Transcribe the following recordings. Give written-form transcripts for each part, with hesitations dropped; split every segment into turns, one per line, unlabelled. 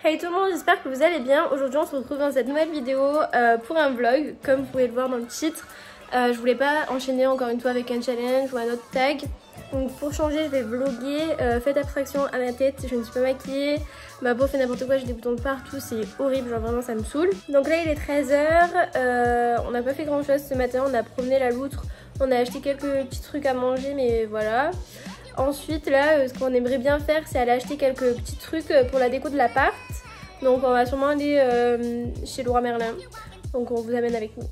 Hey tout le monde, j'espère que vous allez bien. Aujourd'hui on se retrouve dans cette nouvelle vidéo pour un vlog, comme vous pouvez le voir dans le titre. Je voulais pas enchaîner encore une fois avec un challenge ou un autre tag. Donc pour changer je vais vlogger, faites abstraction à ma tête, je ne suis pas maquillée, ma peau fait n'importe quoi, j'ai des boutons de partout, c'est horrible, genre vraiment ça me saoule. Donc là il est 13h, on n'a pas fait grand chose ce matin, on a promené la loutre, on a acheté quelques petits trucs à manger mais voilà. Ensuite là ce qu'on aimerait bien faire c'est aller acheter quelques petits trucs pour la déco de l'appart. Donc on va sûrement aller chez Leroy Merlin, donc on vous amène avec nous.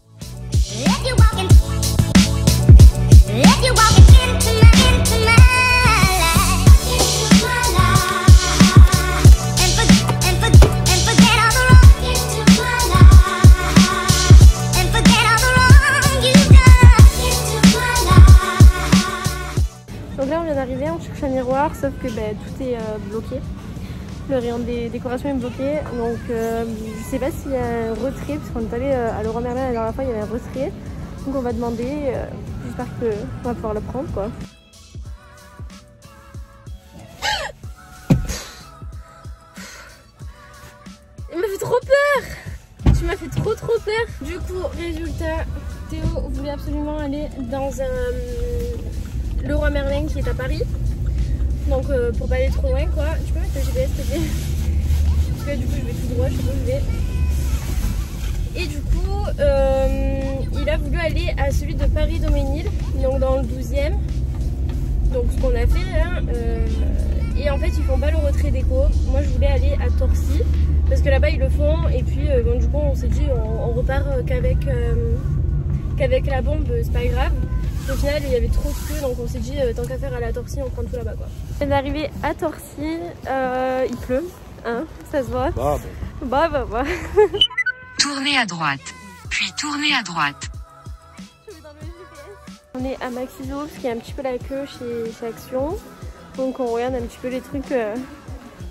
Donc là on vient d'arriver, on cherche un miroir, sauf que tout est bloqué. Le rayon des décorations est bloqué, donc je sais pas s'il y a un retrait, parce qu'on est allé à Leroy Merlin la dernière fois, il y avait un retrait. Donc on va demander, j'espère qu'on va pouvoir le prendre quoi. Il m'a fait trop peur! Tu m'as fait trop peur! Du coup, résultat, Théo voulait absolument aller dans un Leroy Merlin qui est à Paris. Donc pour pas aller trop loin quoi, tu peux mettre le GPS s'il te plaît? Parce que du coup je vais tout droit, je sais pas où je vais. Et du coup il a voulu aller à celui de Paris-Daumesnil, donc dans le 12e. Donc ce qu'on a fait là. Et en fait ils font pas le retrait déco. Moi je voulais aller à Torcy, parce que là-bas ils le font. Et puis bon, du coup on s'est dit on repart qu'avec la bombe, c'est pas grave. Au final il y avait trop de queue, donc on s'est dit tant qu'à faire à la Torcy on prend tout là-bas quoi. On est arrivé à Torcy, il pleut, hein, ça se voit. Bah.
Tournez à droite, puis tournez à droite.
On est à Maxiso parce qu'il y a un petit peu la queue chez Action. Donc on regarde un petit peu les trucs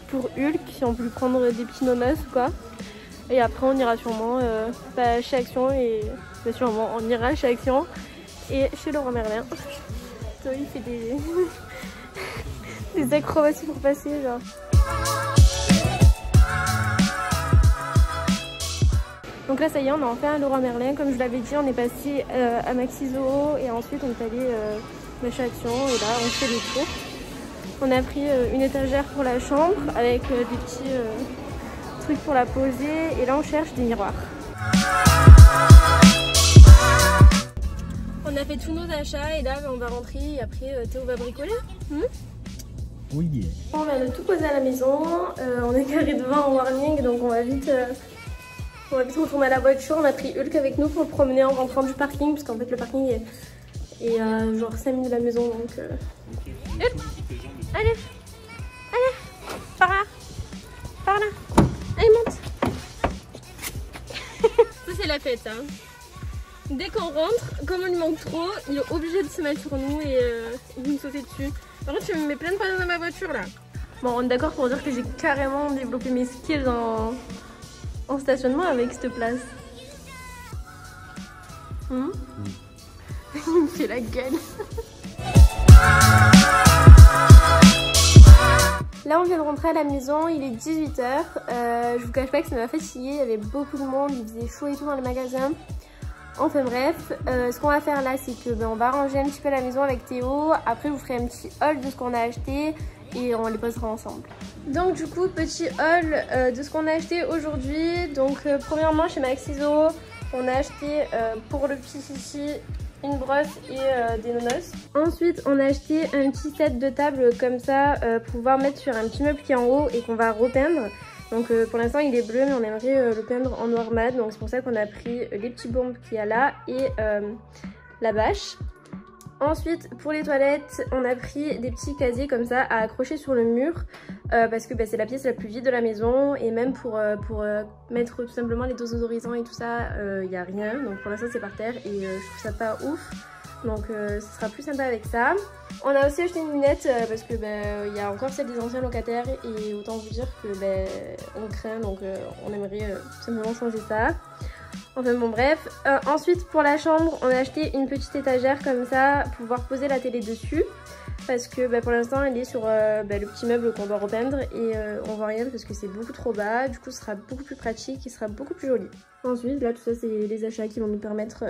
pour Hulk, si on peut lui prendre des petits nonos ou quoi. Et après on ira sûrement chez Action et sûrement on ira chez Action et chez Leroy Merlin. Toi il fait des acrobaties pour passer genre. Donc là ça y est, on a enfin un Leroy Merlin, comme je l'avais dit on est passé à Maxiso et ensuite on est allé chez Action et là on fait le tour. On a pris une étagère pour la chambre avec des petits trucs pour la poser et là on cherche des miroirs. On a fait tous nos achats et là on va rentrer et après Théo va bricoler.
Oui.
On vient de tout poser à la maison, on est carré devant en warning donc on va vite retourner à la voiture. On a pris Hulk avec nous pour le promener en rentrant du parking parce qu'en fait le parking est genre 5 minutes de la maison donc... Hulk, allez, par là, allez monte. Ça c'est la fête hein. Dès qu'on rentre, comme on lui manque trop, il est obligé de se mettre sur nous et de nous sauter dessus. Par contre, je me mets plein de panneaux dans ma voiture là. Bon, on est d'accord pour dire que j'ai carrément développé mes skills en stationnement avec cette place. Il me fait la gueule. Là, on vient de rentrer à la maison, il est 18h. Je vous cache pas que ça m'a fatiguée, il y avait beaucoup de monde, il faisait chaud et tout dans les magasins. Enfin bref, ce qu'on va faire là c'est que on va ranger un petit peu la maison avec Théo. Après je vous ferai un petit haul de ce qu'on a acheté et on les posera ensemble. Donc du coup petit haul de ce qu'on a acheté aujourd'hui. Donc premièrement chez Maxiso on a acheté pour le petit chichi une brosse et des nonos. Ensuite on a acheté un petit set de table comme ça pour pouvoir mettre sur un petit meuble qui est en haut et qu'on va repeindre. Donc pour l'instant il est bleu mais on aimerait le peindre en noir mat. Donc c'est pour ça qu'on a pris les petits bombes qu'il y a là et la bâche. Ensuite pour les toilettes on a pris des petits casiers comme ça à accrocher sur le mur. Parce que c'est la pièce la plus vide de la maison. Et même pour mettre tout simplement les désodorisants et tout ça il n'y a rien. Donc pour l'instant c'est par terre et je trouve ça pas ouf. Donc ce sera plus sympa avec ça. On a aussi acheté une lunette parce que il y a encore celle des anciens locataires et autant vous dire que on craint donc on aimerait tout simplement changer ça. Enfin bon bref, ensuite pour la chambre on a acheté une petite étagère comme ça pour pouvoir poser la télé dessus. Parce que pour l'instant elle est sur le petit meuble qu'on doit repeindre et on voit rien parce que c'est beaucoup trop bas. Du coup ce sera beaucoup plus pratique et ce sera beaucoup plus joli. Ensuite là tout ça c'est les achats qui vont nous permettre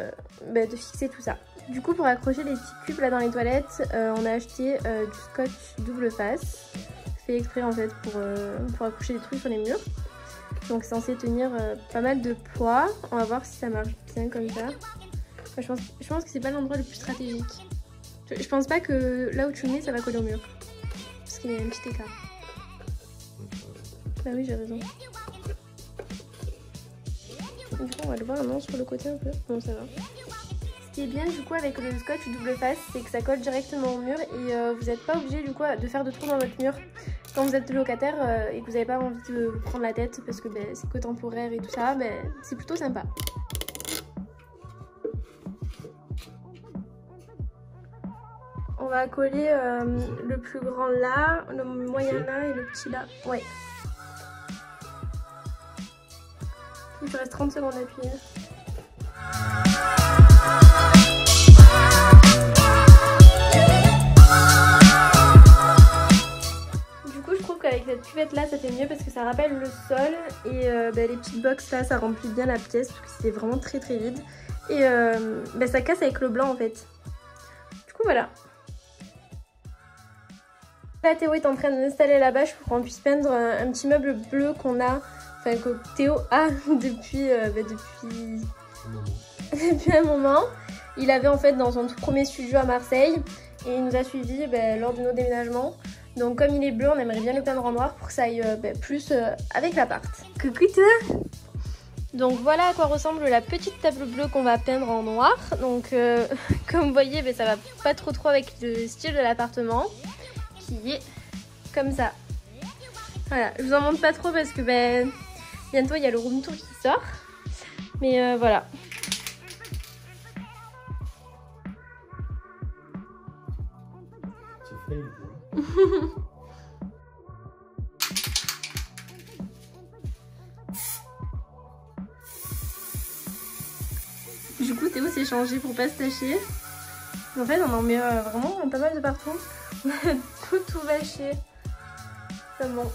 de fixer tout ça. Du coup pour accrocher les petits cubes là dans les toilettes on a acheté du scotch double face. Fait exprès en fait pour accrocher les trucs sur les murs. Donc c'est censé tenir pas mal de poids. On va voir si ça marche bien comme ça. Enfin, je pense que c'est pas l'endroit le plus stratégique. Je pense pas que là où tu le mets ça va coller au mur. Parce qu'il y a un petit écart. Bah oui j'ai raison. Du coup on va le voir maintenant sur le côté un peu. Bon ça va. Ce qui est bien du coup avec le scotch double face c'est que ça colle directement au mur et vous n'êtes pas obligé du coup de faire de trous dans votre mur. Quand vous êtes locataire et que vous n'avez pas envie de vous prendre la tête parce que c'est que temporaire et tout ça, c'est plutôt sympa. On va coller le plus grand là, le moyen là et le petit là. Ouais. Il te reste 30 secondes à appuyer. Avec cette cuvette là ça fait mieux parce que ça rappelle le sol et les petites box là ça remplit bien la pièce parce que c'est vraiment très vide et ça casse avec le blanc en fait. Du coup voilà. Là Théo est en train d'installer la bâche pour qu'on puisse peindre un petit meuble bleu qu'on a, enfin que Théo a depuis un moment. Il avait en fait dans son tout premier studio à Marseille et il nous a suivis lors de nos déménagements. Donc comme il est bleu, on aimerait bien le peindre en noir pour que ça aille plus avec l'appart. Coucou toi. Donc voilà à quoi ressemble la petite table bleue qu'on va peindre en noir. Donc comme vous voyez, ça va pas trop avec le style de l'appartement qui est comme ça. Voilà, je vous en montre pas trop parce que bientôt il y a le room tour qui sort. Mais voilà. Du coup Théo s'est changé pour pas se tacher. En fait on en met vraiment pas mal de partout. On a tout vaché. Enfin bon.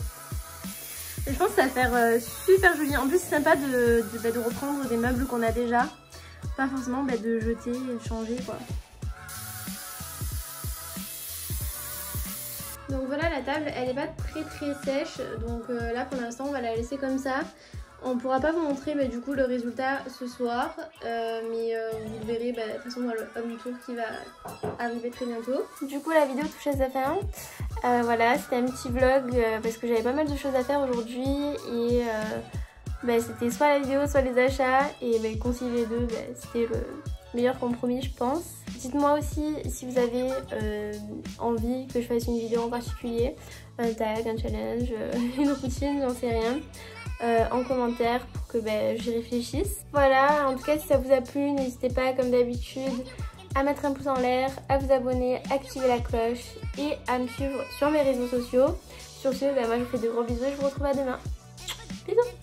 Je pense que ça va faire super joli. En plus c'est sympa de reprendre des meubles qu'on a déjà. Pas forcément de jeter et de changer quoi. Donc voilà la table elle est pas très sèche donc là pour l'instant on va la laisser comme ça. On pourra pas vous montrer du coup le résultat ce soir mais vous le verrez de toute façon dans le home tour qui va arriver très bientôt. Du coup la vidéo touche à sa fin. Voilà c'était un petit vlog parce que j'avais pas mal de choses à faire aujourd'hui et c'était soit la vidéo soit les achats et concilier les deux c'était le meilleur compromis je pense. Dites-moi aussi si vous avez envie que je fasse une vidéo en particulier, un tag, un challenge, une routine, j'en sais rien, en commentaire pour que j'y réfléchisse. Voilà, en tout cas si ça vous a plu, n'hésitez pas comme d'habitude à mettre un pouce en l'air, à vous abonner, activer la cloche et à me suivre sur mes réseaux sociaux. Sur ce, moi je vous fais de gros bisous et je vous retrouve à demain. Bisous.